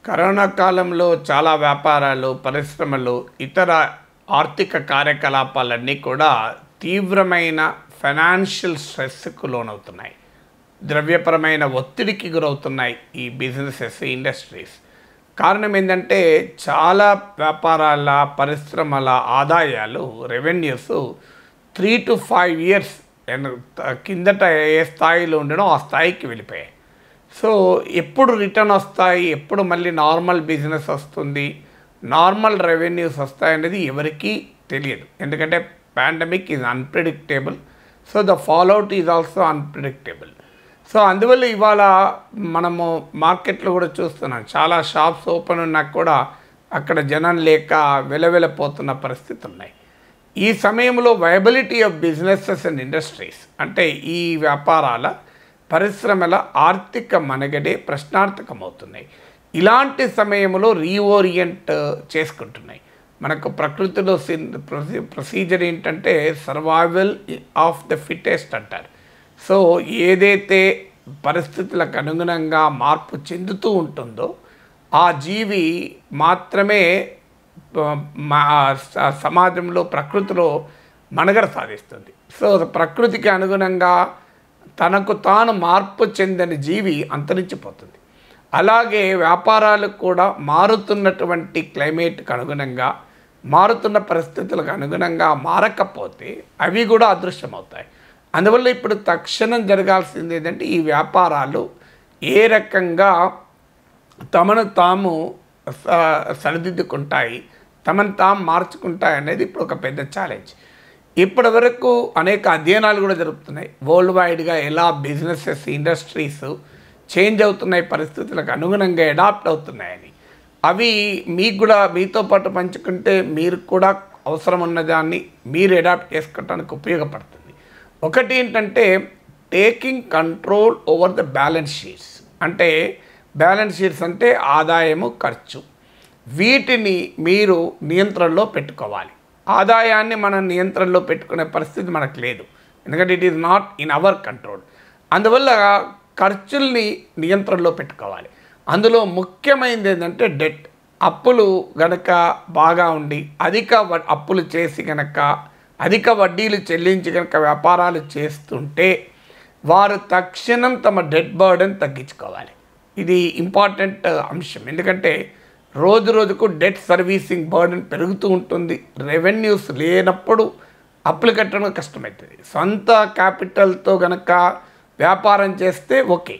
Corona కాలంలో చాలా వ్యాపారాలు, పరిశ్రమలు, ఇతర ఆర్థిక కార్యకలాపాలన్నీ కూడా తీవ్రమైన ఫైనాన్షియల్ స్ట్రెస్‌కు లోనవుతున్నాయి. ద్రవ్యపరమైన ఒత్తిడికి గురవుతున్నాయి ఈ బిజినెసెస్, ఇండస్ట్రీస్. కారణం ఏందంటే చాలా వ్యాపారాల, పరిశ్రమల ఆదాయాలు, రెవెన్యూస్ 3-5 ఇయర్స్ కిందట ఏ స్థాయిలో ఉండడం ఆ స్థాయికి వెళ్ళిపోయాయి. సో ఎప్పుడు రిటర్న్ వస్తాయి, ఎప్పుడు మళ్ళీ నార్మల్ బిజినెస్ వస్తుంది, నార్మల్ రెవెన్యూస్ వస్తాయనేది ఎవరికీ తెలియదు. ఎందుకంటే pandemic is unpredictable. So the fallout is also unpredictable. So అందువల్ల ఇవాళ మనము మార్కెట్లో కూడా చూస్తున్నాం. చాలా షాప్స్ ఓపెన్ ఉన్నా కూడా అక్కడ జనం లేక వెలవెలపోతున్న పరిస్థితులు ఉన్నాయి. ఈ సమయంలో viability of businesses and industries అంటే ఈ వ్యాపారాల, పరిశ్రమల ఆర్థిక మనుగడే ప్రశ్నార్థకమవుతున్నాయి. ఇలాంటి సమయంలో రీఓరియంట్ చేసుకుంటున్నాయి. మనకు ప్రకృతిలో ప్రొసీజర్ ఏంటంటే సర్వైవల్ ఆఫ్ ద ఫిట్టెస్ట్ అంటారు. సో ఏదైతే పరిస్థితులకు అనుగుణంగా మార్పు చెందుతూ ఉంటుందో ఆ జీవి మాత్రమే సమాజంలో, ప్రకృతిలో మనుగడ సాధిస్తుంది. సో ప్రకృతికి అనుగుణంగా తనకు తాను మార్పు చెందని జీవి అంతరించిపోతుంది. అలాగే వ్యాపారాలు కూడా మారుతున్నటువంటి క్లైమేట్కి అనుగుణంగా, మారుతున్న పరిస్థితులకు అనుగుణంగా మారకపోతే అవి కూడా అదృశ్యమవుతాయి. అందువల్ల ఇప్పుడు తక్షణం జరగాల్సింది ఏంటంటే ఈ వ్యాపారాలు ఏ రకంగా తమను తాము సరిదిద్దుకుంటాయి, తమను తాము మార్చుకుంటాయి అనేది ఇప్పుడు ఒక పెద్ద ఛాలెంజ్. ఇప్పటి వరకు అనేక అధ్యయనాలు కూడా జరుగుతున్నాయి. వరల్డ్ వైడ్గా ఎలా బిజినెసెస్, ఇండస్ట్రీస్ చేంజ్ అవుతున్నాయి, పరిస్థితులకు అనుగుణంగా అడాప్ట్ అవుతున్నాయని. అవి మీకు కూడా మీతో పాటు పంచుకుంటే మీరు కూడా అవసరం ఉన్నదాన్ని మీరు అడాప్ట్ చేసుకోవడానికి ఉపయోగపడుతుంది. ఒకటి ఏంటంటే taking control over the balance sheets. అంటే బ్యాలెన్స్ షీట్స్ అంటే ఆదాయము, ఖర్చు, వీటిని మీరు నియంత్రణలో పెట్టుకోవాలి. ఆదాయాన్ని మనం నియంత్రణలో పెట్టుకునే పరిస్థితి మనకు లేదు, ఎందుకంటే it is not in our control. అందువల్ల ఖర్చుల్ని నియంత్రణలో పెట్టుకోవాలి. అందులో ముఖ్యమైనది ఏంటంటే డెట్. అప్పులు గనక బాగా ఉండి అప్పులు చేసి గనక అధిక వడ్డీలు చెల్లించి కనుక వ్యాపారాలు చేస్తుంటే వారు తక్షణం తమ డెట్ బర్డెన్ తగ్గించుకోవాలి. ఇది ఇంపార్టెంట్ అంశం. ఎందుకంటే రోజు రోజుకు డెట్ సర్వీసింగ్ బర్డెన్ పెరుగుతూ ఉంటుంది. రెవెన్యూస్ లేనప్పుడు అప్పులు కట్టడం కష్టమవుతుంది. సొంత క్యాపిటల్తో కనుక వ్యాపారం చేస్తే ఓకే.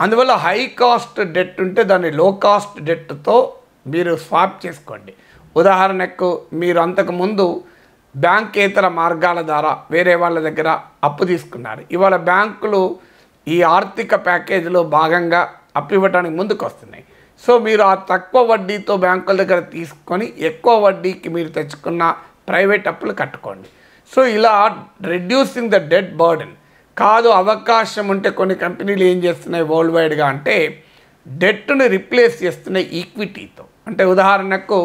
అందువల్ల హై కాస్ట్ డెట్ ఉంటే దాన్ని లో కాస్ట్ డెట్తో మీరు స్వాప్ చేసుకోండి. ఉదాహరణకు మీరు అంతకుముందు బ్యాంకేతర మార్గాల ద్వారా వేరే వాళ్ళ దగ్గర అప్పు తీసుకున్నారు. ఇవాళ బ్యాంకులు ఈ ఆర్థిక ప్యాకేజీలో భాగంగా అప్పు ఇవ్వడానికి ముందుకు వస్తున్నాయి. సో మీరు ఆ తక్కువ వడ్డీతో బ్యాంకుల దగ్గర తీసుకొని ఎక్కువ వడ్డీకి మీరు తెచ్చుకున్న ప్రైవేట్ అప్పులు కట్టుకోండి. సో ఇలా రెడ్యూసింగ్ ద డెట్ బర్డెన్ కాదు. అవకాశం ఉంటే కొన్ని కంపెనీలు ఏం చేస్తున్నాయి వరల్డ్ వైడ్గా అంటే డెట్ను రిప్లేస్ చేస్తున్నాయి ఈక్విటీతో. అంటే ఉదాహరణకు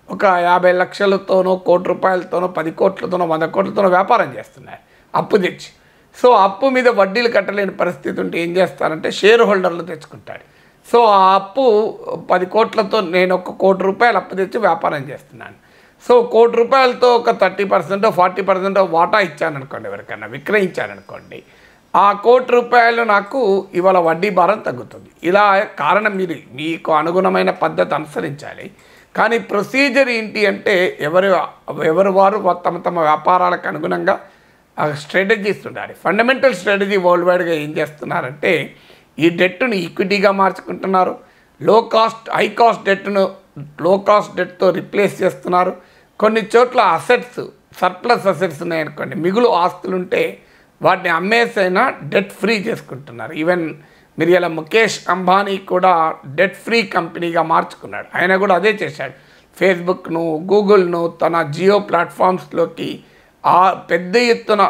ఒక 50 లక్షలతోనో, కోటి రూపాయలతోనో, 10 కోట్లతోనో, 100 కోట్లతోనో వ్యాపారం చేస్తున్నారు అప్పు తెచ్చి. సో అప్పు మీద వడ్డీలు కట్టలేని పరిస్థితి ఉంటే ఏం చేస్తారంటే షేర్ హోల్డర్లు తెచ్చుకుంటారు. సో ఆ అప్పు 10 కోట్లతో నేను 1 కోటి రూపాయలు అప్పు తెచ్చి వ్యాపారం చేస్తున్నాను. సో 1 కోటి రూపాయలతో ఒక 30% 40% వాటా ఇచ్చాననుకోండి, ఎవరికైనా విక్రయించాననుకోండి, ఆ 1 కోటి రూపాయలు నాకు ఇవాళ వడ్డీ భారం తగ్గుతుంది. ఇలా కారణం మీకు అనుగుణమైన పద్ధతి అనుసరించాలి. కానీ ప్రొసీజర్ ఏంటి అంటే ఎవరు వారు తమ వ్యాపారాలకు అనుగుణంగా స్ట్రాటజీస్ ఉండాలి. ఫండమెంటల్ స్ట్రాటజీ వరల్డ్ వైడ్గా ఏం చేస్తున్నారంటే ఈ డెట్ను ఈక్విటీగా మార్చుకుంటున్నారు. హై కాస్ట్ డెట్ను లో కాస్ట్ డెట్తో రిప్లేస్ చేస్తున్నారు. కొన్ని చోట్ల అసెట్స్, సర్ప్లస్ అసెట్స్ ఉన్నాయనుకోండి, మిగులు ఆస్తులు ఉంటే వాటిని అమ్మేసైనా డెట్ ఫ్రీ చేసుకుంటున్నారు. ఈవెన్ మీరు ఇలా ముఖేష్ అంబానీ కూడా డెట్ ఫ్రీ కంపెనీగా మార్చుకున్నాడు. ఆయన కూడా అదే చేశాడు. ఫేస్బుక్ను, గూగుల్ను తన జియో ప్లాట్ఫామ్స్లోకి పెద్ద ఎత్తున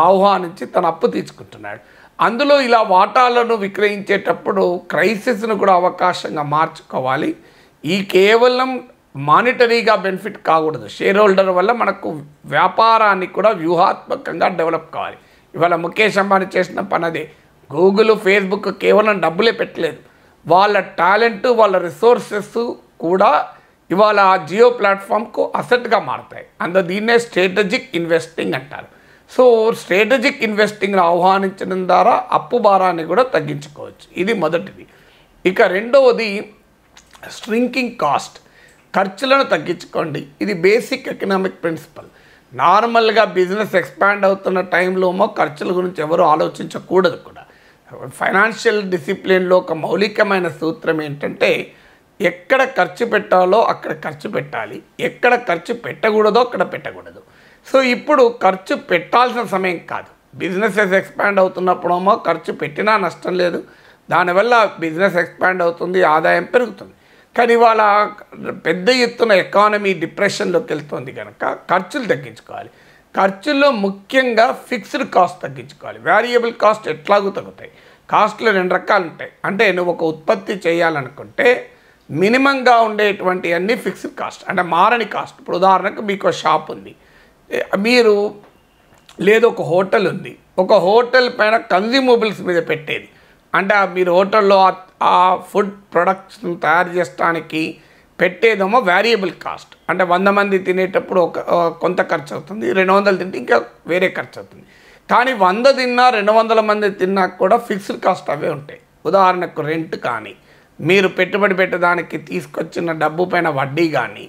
ఆహ్వానించి తన అప్పు తీసుకుంటున్నాడు. అందులో ఇలా వాటాలను విక్రయించేటప్పుడు క్రైసిస్ను కూడా అవకాశంగా మార్చుకోవాలి. ఈ కేవలం మానిటరీగా బెనిఫిట్ కాకూడదు. షేర్ హోల్డర్ వల్ల మనకు వ్యాపారాన్ని కూడా వ్యూహాత్మకంగా డెవలప్ కావాలి. ఇవాళ ముఖేష్ అంబానీ చేసిన పని అదే. గూగుల్, ఫేస్బుక్ కేవలం డబ్బులే పెట్టలేదు, వాళ్ళ టాలెంట్, వాళ్ళ రిసోర్సెస్ కూడా ఇవాళ జియో ప్లాట్ఫామ్కు అసెట్గా మారుతాయి. దీన్నే స్ట్రాటజిక్ ఇన్వెస్టింగ్ అంటారు. సో స్ట్రాటజిక్ ఇన్వెస్టింగ్ను ఆహ్వానించడం ద్వారా అప్పు భారాన్ని కూడా తగ్గించుకోవచ్చు. ఇది మొదటిది. ఇక రెండవది స్ట్రింకింగ్ కాస్ట్, ఖర్చులను తగ్గించుకోండి. ఇది బేసిక్ ఎకనామిక్ ప్రిన్సిపల్. నార్మల్గా బిజినెస్ ఎక్స్పాండ్ అవుతున్న టైంలోమో ఖర్చుల గురించి ఎవరు ఆలోచించకూడదు కూడా. ఫైనాన్షియల్ డిసిప్లిన్లో ఒక మౌలికమైన సూత్రం ఏంటంటే ఎక్కడ ఖర్చు పెట్టాలో అక్కడ ఖర్చు పెట్టాలి, ఎక్కడ ఖర్చు పెట్టకూడదో అక్కడ పెట్టకూడదు. సో ఇప్పుడు ఖర్చు పెట్టాల్సిన సమయం కాదు. బిజినెసెస్ ఎక్స్పాండ్ అవుతున్నప్పుడేమో ఖర్చు పెట్టినా నష్టం లేదు, దానివల్ల బిజినెస్ ఎక్స్పాండ్ అవుతుంది, ఆదాయం పెరుగుతుంది. కానీ ఇవాళ పెద్ద ఎత్తున ఎకానమీ డిప్రెషన్లోకి వెళ్తుంది కనుక ఖర్చులు తగ్గించుకోవాలి. ఖర్చుల్లో ముఖ్యంగా ఫిక్స్డ్ కాస్ట్ తగ్గించుకోవాలి. వేరియబుల్ కాస్ట్ ఎట్లాగూ తగ్గుతాయి. కాస్ట్లు రెండు రకాలు ఉంటాయి. అంటే నువ్వు ఒక ఉత్పత్తి చేయాలనుకుంటే మినిమంగా ఉండేటువంటి అన్ని ఫిక్స్డ్ కాస్ట్, అంటే మారని కాస్ట్. ఇప్పుడు ఉదాహరణకు మీకు ఒక షాప్ ఉంది, మీరు లేదు ఒక హోటల్ ఉంది, ఒక హోటల్ పైన కన్జ్యూమబుల్స్ మీద పెట్టేది, అంటే మీరు హోటల్లో ఆ ఫుడ్ ప్రొడక్ట్స్ని తయారు చేయడానికి పెట్టేదేమో వేరియబుల్ కాస్ట్. అంటే 100 మంది తినేటప్పుడు కొంత ఖర్చు అవుతుంది, 200 తింటే ఇంకా వేరే ఖర్చు అవుతుంది. కానీ 100 తిన్నా 200 మంది తిన్నా కూడా ఫిక్స్డ్ కాస్ట్ అవే ఉంటాయి. ఉదాహరణకు రెంట్ కానీ, మీరు పెట్టుబడి పెట్టడానికి తీసుకొచ్చిన డబ్బు పైన వడ్డీ కానీ,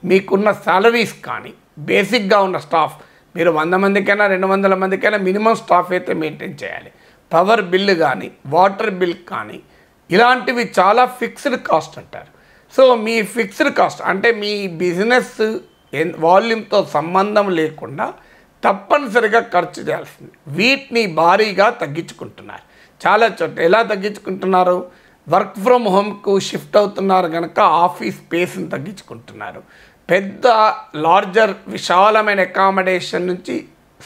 మీకున్న సాలరీస్ కానీ, బేసిక్గా ఉన్న స్టాఫ్, మీరు 100 మందికైనా 200 మందికైనా మినిమం స్టాఫ్ అయితే మెయింటైన్ చేయాలి. పవర్ బిల్లు కానీ, వాటర్ బిల్ కానీ, ఇలాంటివి చాలా ఫిక్స్డ్ కాస్ట్ అంటారు. సో మీ ఫిక్స్డ్ కాస్ట్ అంటే మీ బిజినెస్ వాల్యూమ్తో సంబంధం లేకుండా తప్పనిసరిగా ఖర్చు చేయాల్సింది. వీటిని భారీగా తగ్గించుకుంటున్నారు చాలా చోట్ల. ఎలా తగ్గించుకుంటున్నారు? వర్క్ ఫ్రమ్ హోమ్కు షిఫ్ట్ అవుతున్నారు కనుక ఆఫీస్ స్పేస్ని తగ్గించుకుంటున్నారు. పెద్ద లార్జర్ విశాలమైన అకామిడేషన్ నుంచి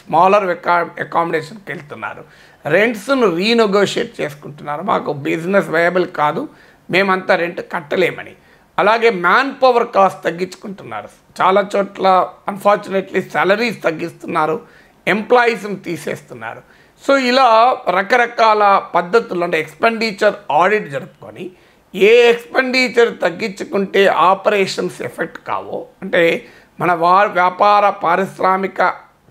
స్మాలర్ అకామిడేషన్కి వెళ్తున్నారు. రెంట్స్ను రీనెగోషియేట్ చేసుకుంటున్నారు. మాకు బిజినెస్ వయబుల్ కాదు, మేమంతా రెంట్ కట్టలేమని. అలాగే మ్యాన్ పవర్ కాస్ట్ తగ్గించుకుంటున్నారు. చాలా చోట్ల అన్ఫార్చునేట్లీ సాలరీస్ తగ్గిస్తున్నారు, ఎంప్లాయీస్ని తీసేస్తున్నారు. సో ఇలా రకరకాల పద్ధతులు, అంటే ఎక్స్పెండిచర్ ఆడిట్ జరుపుకొని ఏ ఎక్స్పెండిచర్ తగ్గించుకుంటే ఆపరేషన్స్ ఎఫెక్ట్ కావో, అంటే మన వ్యాపార పారిశ్రామిక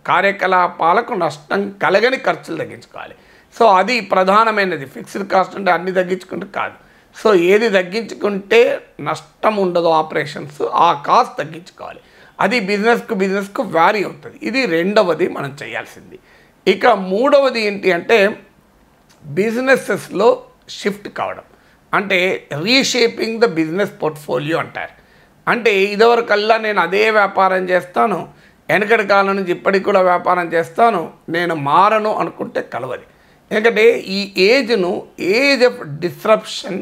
కార్యకలాపాలకు నష్టం కలగని ఖర్చులు తగ్గించుకోవాలి. సో అది ప్రధానమైనది. ఫిక్స్డ్ కాస్ట్ అంటే అన్ని తగ్గించుకుంటే కాదు. సో ఏది తగ్గించుకుంటే నష్టం ఉండదో ఆపరేషన్స్, ఆ కాస్ట్ తగ్గించుకోవాలి. అది బిజినెస్కు వ్యారీ అవుతుంది. ఇది రెండవది మనం చేయాల్సింది. ఇక మూడవది ఏంటి అంటే బిజినెసెస్లో షిఫ్ట్ కావడం, అంటే రీషేపింగ్ ద బిజినెస్ పోర్ట్ఫోలియో అంటారు. అంటే ఇదివరకల్లా నేను అదే వ్యాపారం చేస్తాను, వెనకటి కాలం నుంచి ఇప్పటికి కూడా వ్యాపారం చేస్తాను, నేను మారను అనుకుంటే కలవది. ఎందుకంటే ఈ age of disruption,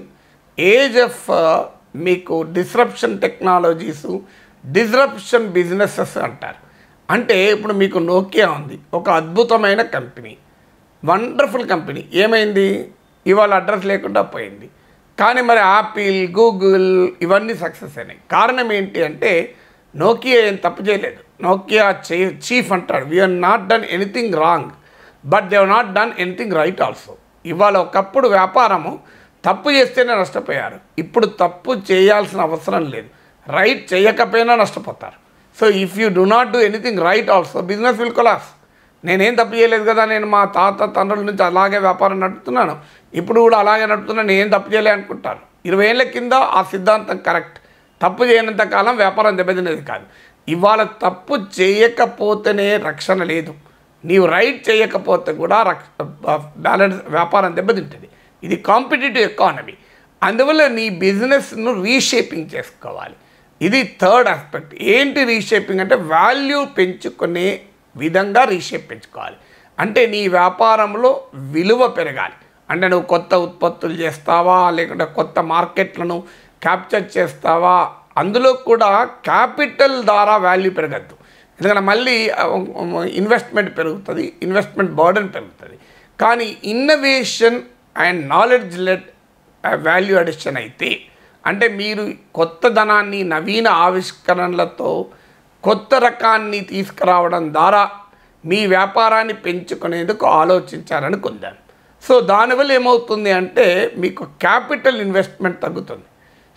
age of మీకు డిస్రప్షన్ టెక్నాలజీసు, డిస్రప్షన్ బిజినెసెస్ అంటారు. అంటే ఇప్పుడు మీకు నోకియా ఉంది, ఒక అద్భుతమైన కంపెనీ, వండర్ఫుల్ కంపెనీ. ఏమైంది? ఇవాళ అడ్రస్ లేకుండా పోయింది. కానీ మరి యాపిల్, గూగుల్ ఇవన్నీ సక్సెస్ అయినాయి. కారణం ఏంటి అంటే నోకియా ఏం తప్పు చేయలేదు. నోకియా చీఫ్ అంటాడు, we are not done anything wrong but they not done anything right also. ఇవాళ ఒకప్పుడు వ్యాపారము తప్పు చేస్తేనే నష్టపోయారు, ఇప్పుడు తప్పు చేయాల్సిన అవసరం లేదు, రైట్ చేయకపోయినా నష్టపోతారు. So if you do not do anything right also business will collapse. నేనేం తప్పు చేయలేదు కదా, నేను మా తండ్రుల నుంచి అలాగే వ్యాపారం నడుపుతున్నాను, ఇప్పుడు కూడా అలాగే నడుపుతున్నాను, నేనేం తప్పు చేయలే అనుకుంటారు. 20 ఏళ్ళ కింద ఆ సిద్ధాంతం కరెక్ట్. తప్పు చేయనంత కాలం వ్యాపారం దెబ్బతినేది కాదు. ఇవాళ తప్పు చేయకపోతేనే రక్షణ లేదు, నీవు రైట్ చేయకపోతే కూడా బ్యాలెన్స్ వ్యాపారం దెబ్బతింటుంది. ఇది కాంపిటేటివ్ ఎకానమీ. అందువల్ల నీ బిజినెస్ను రీషేపింగ్ చేసుకోవాలి. ఇది థర్డ్ ఆస్పెక్ట్. ఏంటి రీషేపింగ్ అంటే వాల్యూ పెంచుకునే విధంగా రీషేప్ పెంచుకోవాలి. అంటే నీ వ్యాపారంలో విలువ పెరగాలి. అంటే నువ్వు కొత్త ఉత్పత్తులు చేస్తావా, లేకుంటే కొత్త మార్కెట్లను క్యాప్చర్ చేస్తావా, అందులో కూడా క్యాపిటల్ ద్వారా వాల్యూ పెరగద్దు. ఎందుకంటే మళ్ళీ ఇన్వెస్ట్మెంట్ పెరుగుతుంది, ఇన్వెస్ట్మెంట్ బర్డెన్ పెరుగుతుంది. కానీ innovation and knowledge led value addition అయితే, అంటే మీరు కొత్త ధనాన్ని, నవీన ఆవిష్కరణలతో కొత్త రకాన్ని తీసుకురావడం ద్వారా మీ వ్యాపారాన్ని పెంచుకునేందుకు ఆలోచించారనుకుందాం. సో దానివల్ల ఏమవుతుంది అంటే మీకు క్యాపిటల్ ఇన్వెస్ట్మెంట్ తగ్గుతుంది.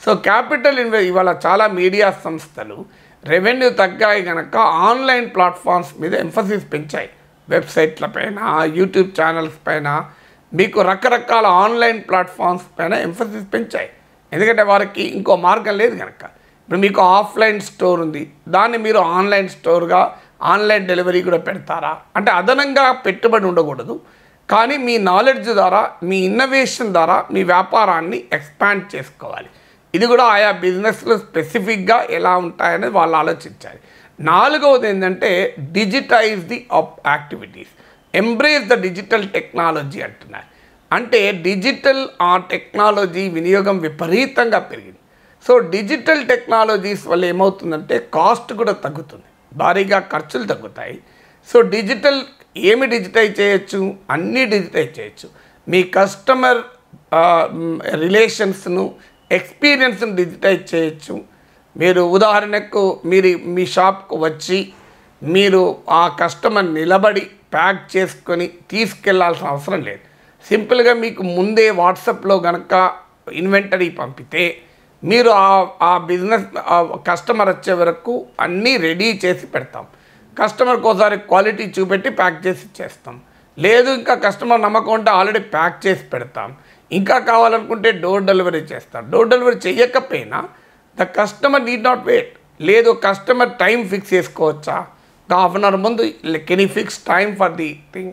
సో క్యాపిటల్ ఇవాళ చాలా మీడియా సంస్థలు రెవెన్యూ తగ్గాయి కనుక ఆన్లైన్ ప్లాట్ఫామ్స్ మీద ఎంఫసిస్ పెంచాయి. వెబ్సైట్ల పైన, యూట్యూబ్ ఛానల్స్ పైన, మీకు రకరకాల ఆన్లైన్ ప్లాట్ఫామ్స్ పైన ఎంఫసిస్ పెంచాయి. ఎందుకంటే వారికి ఇంకో మార్గం లేదు కనుక. ఇప్పుడు మీకు ఆఫ్లైన్ స్టోర్ ఉంది, దాన్ని మీరు ఆన్లైన్ స్టోర్గా ఆన్లైన్ డెలివరీ కూడా పెడతారా అంటే అదనంగా పెట్టుబడి ఉండకూడదు, కానీ మీ నాలెడ్జ్ ద్వారా, మీ ఇన్నోవేషన్ ద్వారా మీ వ్యాపారాన్ని ఎక్స్పాండ్ చేసుకోవాలి. ఇది కూడా ఆయా బిజినెస్లు స్పెసిఫిక్గా ఎలా ఉంటాయనేది వాళ్ళు ఆలోచించాలి. నాలుగవది ఏంటంటే digitize the activities, embrace the digital technology అంటున్నారు. అంటే డిజిటల్ టెక్నాలజీ వినియోగం విపరీతంగా పెరిగింది. సో డిజిటల్ టెక్నాలజీస్ వల్ల ఏమవుతుందంటే కాస్ట్ కూడా తగ్గుతుంది, భారీగా ఖర్చులు తగ్గుతాయి. సో ఏమి డిజిటైజ్ చేయొచ్చు? అన్నీ డిజిటైజ్ చేయొచ్చు. మీ కస్టమర్ రిలేషన్స్ను, ఎక్స్పీరియన్స్ను డిజిటైజ్ చేయొచ్చు. మీరు ఉదాహరణకు మీ షాప్కు వచ్చి మీరు ఆ కస్టమర్ నిలబడి ప్యాక్ చేసుకొని తీసుకెళ్లాల్సిన అవసరం లేదు. సింపుల్గా మీకు ముందే వాట్సాప్లో కనుక ఇన్వెంటరీ పంపితే మీరు ఆ బిజినెస్ కస్టమర్ వచ్చే వరకు అన్నీ రెడీ చేసి పెడతాం. కస్టమర్కి ఒకసారి క్వాలిటీ చూపెట్టి ప్యాక్ చేసి ఇచ్చేస్తాం. లేదు ఇంకా కస్టమర్ నమ్మకం ఉంటే ఆల్రెడీ ప్యాక్ చేసి పెడతాం. ఇంకా కావాలనుకుంటే డోర్ డెలివరీ చేస్తాం. డోర్ డెలివరీ చేయకపోయినా the customer need not wait. లేదు కస్టమర్ టైం ఫిక్స్ చేసుకోవచ్చా, హాఫ్ అన్ అవర్ ముందు can you fix time for the thing.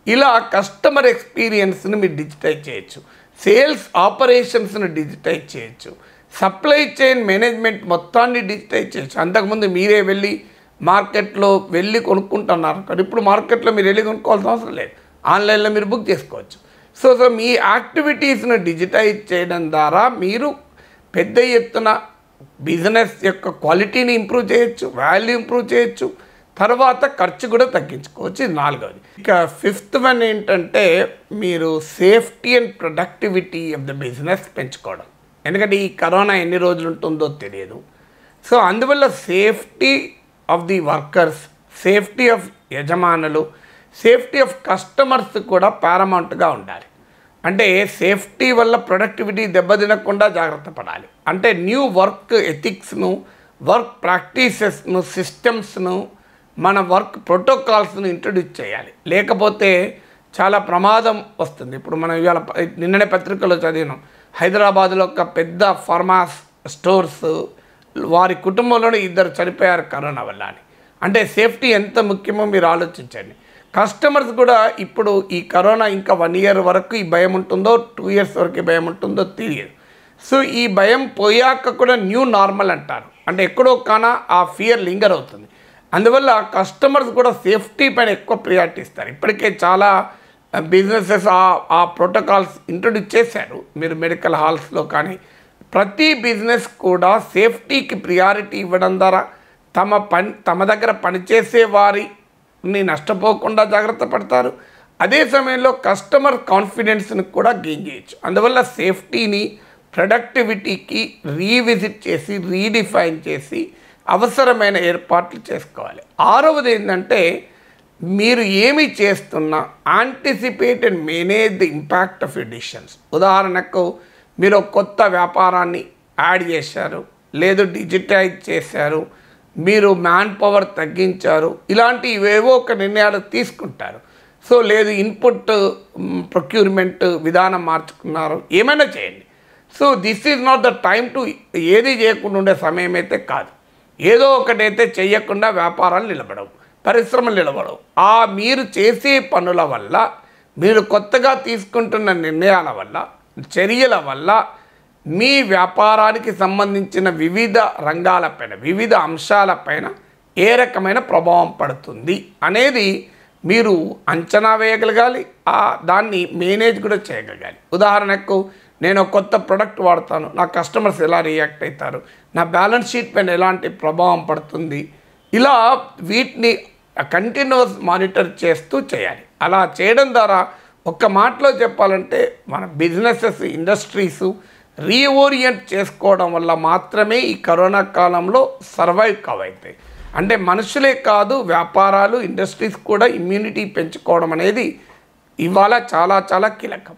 ఇలా కస్టమర్ ఎక్స్పీరియన్స్ని మీరు డిజిటైజ్ చేయొచ్చు. సేల్స్ ఆపరేషన్స్ని డిజిటైజ్ చేయొచ్చు. సప్లై చైన్ మేనేజ్మెంట్ మొత్తాన్ని డిజిటైజ్ చేయొచ్చు. అంతకుముందు మీరే వెళ్ళి మార్కెట్లో వెళ్ళి కొనుక్కుంటున్నారు, కానీ ఇప్పుడు మార్కెట్లో మీరు వెళ్ళి కొనుక్కోవాల్సిన అవసరం లేదు, ఆన్లైన్లో మీరు బుక్ చేసుకోవచ్చు. సో మీ యాక్టివిటీస్ను డిజిటైజ్ చేయడం ద్వారా మీరు పెద్ద ఎత్తున బిజినెస్ యొక్క క్వాలిటీని ఇంప్రూవ్ చేయొచ్చు, వాల్యూ ఇంప్రూవ్ చేయొచ్చు, తర్వాత ఖర్చు కూడా తగ్గించుకోవచ్చు. ఇది నాలుగవది. ఇక ఫిఫ్త్ వన్ ఏంటంటే మీరు safety and productivity of the business పెంచుకోవడం. ఎందుకంటే ఈ కరోనా ఎన్ని రోజులు ఉంటుందో తెలియదు. సో అందువల్ల safety of the workers, safety of యజమానులు, సేఫ్టీ ఆఫ్ కస్టమర్స్ కూడా పారమౌంట్గా ఉండాలి. అంటే సేఫ్టీ వల్ల ప్రొడక్టివిటీ దెబ్బతినకుండా జాగ్రత్త పడాలి. అంటే న్యూ వర్క్ ఎథిక్స్ను, వర్క్ ప్రాక్టీసెస్ను, సిస్టమ్స్ను, మన వర్క్ ప్రోటోకాల్స్ను ఇంట్రడ్యూస్ చేయాలి. లేకపోతే చాలా ప్రమాదం వస్తుంది. ఇప్పుడు మనం ఇవాళ నిన్ననే పత్రికలో చదివినాం, హైదరాబాద్లో ఒక పెద్ద ఫార్మా స్టోర్స్ వారి కుటుంబంలోనే 2 చనిపోయారు కరోనా వల్ల అని. అంటే సేఫ్టీ ఎంత ముఖ్యమో మీరు ఆలోచించండి. కస్టమర్స్ కూడా ఇప్పుడు ఈ కరోనా ఇంకా 1 year వరకు ఈ భయం ఉంటుందో, 2 years వరకు భయం ఉంటుందో తెలియదు. సో ఈ భయం పోయాక కూడా న్యూ నార్మల్ అంటారు. అంటే ఎక్కడో కానా ఆ ఫియర్ లింగర్ అవుతుంది. అందువల్ల కస్టమర్స్ కూడా సేఫ్టీ పైన ఎక్కువ ప్రియారిటీ ఇస్తారు. ఇప్పటికే చాలా బిజినెసెస్ ఆ ప్రోటోకాల్స్ ఇంట్రడ్యూస్ చేశారు. మీరు మెడికల్ హాల్స్లో కానీ ప్రతి బిజినెస్ కూడా సేఫ్టీకి ప్రియారిటీ ఇవ్వడం ద్వారా తమ దగ్గర పనిచేసే వారిని నష్టపోకుండా జాగ్రత్త పడతారు. అదే సమయంలో కస్టమర్ కాన్ఫిడెన్స్ని కూడా గెయిన్ చేయొచ్చు. అందువల్ల సేఫ్టీని, ప్రొడక్టివిటీకి రీవిజిట్ చేసి, రీడిఫైన్ చేసి అవసరమైన ఏర్పాట్లు చేసుకోవాలి. ఆరవది ఏంటంటే మీరు ఏమి చేస్తున్నా anticipate and manage the impact of your decisions. ఉదాహరణకు మీరు కొత్త వ్యాపారాన్ని యాడ్ చేశారు, లేదు డిజిటైజ్ చేశారు, మీరు మ్యాన్ పవర్ తగ్గించారు, ఇలాంటి ఏవో ఒక నిర్ణయాలు తీసుకుంటారు. సో లేదు ఇన్పుట్ ప్రొక్యూర్మెంట్ విధానం మార్చుకున్నారు, ఏమైనా చేయండి. So this is not the time to ఏది చేయకుండా ఉండే సమయం అయితే కాదు. ఏదో ఒకటైతే చేయకుండా వ్యాపారాలు నిలబడవు, పరిశ్రమలు నిలబడవు. మీరు చేసే పనుల వల్ల, మీరు కొత్తగా తీసుకుంటున్న నిర్ణయాల వల్ల, చర్యల వల్ల మీ వ్యాపారానికి సంబంధించిన వివిధ రంగాలపైన, వివిధ అంశాలపైన ఏ రకమైన ప్రభావం పడుతుంది అనేది మీరు అంచనా వేయగలగాలి, దాన్ని మేనేజ్ కూడా చేయగలగాలి. ఉదాహరణకు నేను కొత్త ప్రోడక్ట్ వాడతాను, నా కస్టమర్స్ ఎలా రియాక్ట్ అవుతారు, నా బ్యాలెన్స్ షీట్ పైన ఎలాంటి ప్రభావం పడుతుంది, ఇలా వీటిని కంటిన్యూస్ మానిటర్ చేస్తూ చేయాలి. అలా చేయడం ద్వారా ఒక్క మాటలో చెప్పాలంటే మన బిజినెసెస్, ఇండస్ట్రీస్ రీఓరియంట్ చేసుకోవడం వల్ల మాత్రమే ఈ కరోనా కాలంలో సర్వైవ్ కావైతాయి. అంటే మనుషులే కాదు, వ్యాపారాలు, ఇండస్ట్రీస్ కూడా ఇమ్యూనిటీ పెంచుకోవడం అనేది ఇవాళ చాలా చాలా కీలకం.